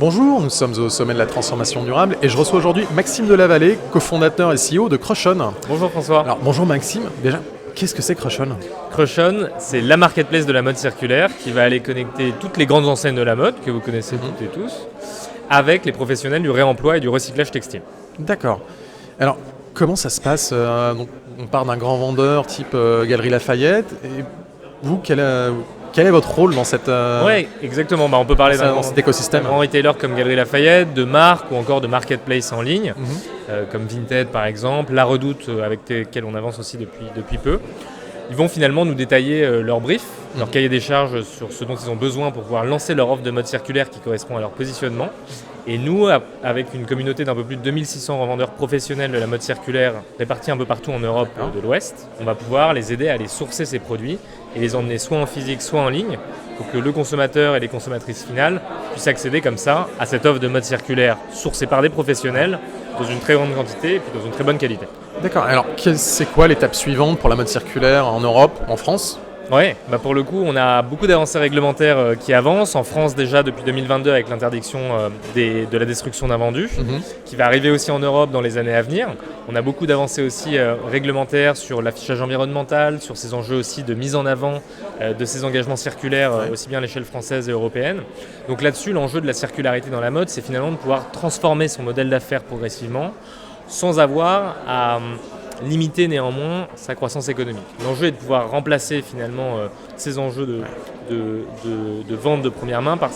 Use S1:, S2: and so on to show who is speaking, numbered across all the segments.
S1: Bonjour, nous sommes au sommet de la transformation durable et je reçois aujourd'hui Maxime Delavallée, cofondateur et CEO de Crushon.
S2: Bonjour François.
S1: Alors bonjour Maxime, déjà, qu'est-ce que c'est Crushon ?
S2: Crushon, c'est la marketplace de la mode circulaire qui va aller connecter toutes les grandes enseignes de la mode, que vous connaissez toutes et tous, avec les professionnels du réemploi et du recyclage textile.
S1: D'accord. Alors, comment ça se passe donc, on part d'un grand vendeur type Galeries Lafayette, et vous, quel est votre rôle dans cette...
S2: Oui, exactement. On peut parler
S1: dans cet écosystème.
S2: d'un grand retailer comme Galeries Lafayette, de marques ou encore de marketplace en ligne, comme Vinted par exemple, La Redoute avec lesquels on avance aussi depuis peu. Ils vont finalement nous détailler leur brief, leur cahier des charges sur ce dont ils ont besoin pour pouvoir lancer leur offre de mode circulaire qui correspond à leur positionnement. Et nous, avec une communauté d'un peu plus de 2600 revendeurs professionnels de la mode circulaire répartis un peu partout en Europe de l'Ouest, on va pouvoir les aider à aller sourcer ces produits et les emmener soit en physique, soit en ligne, pour que le consommateur et les consommatrices finales puissent accéder comme ça à cette offre de mode circulaire sourcée par des professionnels dans une très grande quantité et puis dans une très bonne qualité.
S1: D'accord, alors c'est quoi l'étape suivante pour la mode circulaire en Europe, en France ?
S2: Oui, pour le coup, on a beaucoup d'avancées réglementaires qui avancent. En France, déjà depuis 2022, avec l'interdiction de la destruction d'invendus, qui va arriver aussi en Europe dans les années à venir. On a beaucoup d'avancées aussi réglementaires sur l'affichage environnemental, sur ces enjeux aussi de mise en avant de ces engagements circulaires, aussi bien à l'échelle française et européenne. Donc là-dessus, l'enjeu de la circularité dans la mode, c'est finalement de pouvoir transformer son modèle d'affaires progressivement, sans avoir à limiter néanmoins sa croissance économique. L'enjeu est de pouvoir remplacer finalement ces enjeux de vente de première main par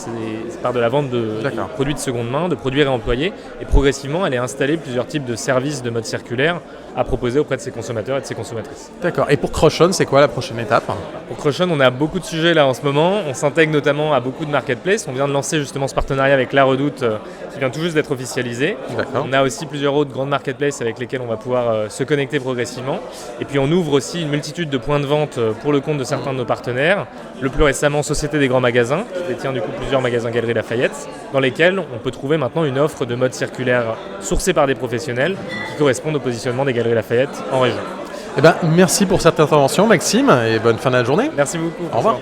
S2: de la vente de produits de seconde main, de produits réemployés, et progressivement aller installer plusieurs types de services de mode circulaire à proposer auprès de ses consommateurs et de ses consommatrices.
S1: D'accord, et pour Crushon, c'est quoi la prochaine étape ?
S2: Pour Crushon, on a beaucoup de sujets là en ce moment, on s'intègre notamment à beaucoup de marketplaces, on vient de lancer justement ce partenariat avec La Redoute qui vient tout juste d'être officialisé. On a aussi plusieurs autres grandes marketplaces avec lesquelles on va pouvoir se connecter progressivement, et puis on ouvre aussi une multitude de points de vente pour le compte de certains de nos partenaires, le plus récemment Société des Grands Magasins, qui détient du coup plusieurs magasins Galeries Lafayette, dans lesquels on peut trouver maintenant une offre de mode circulaire sourcée par des professionnels qui correspondent au positionnement des Galeries Lafayette en région.
S1: Merci pour cette intervention Maxime et bonne fin de la journée.
S2: Merci beaucoup.
S1: Au revoir.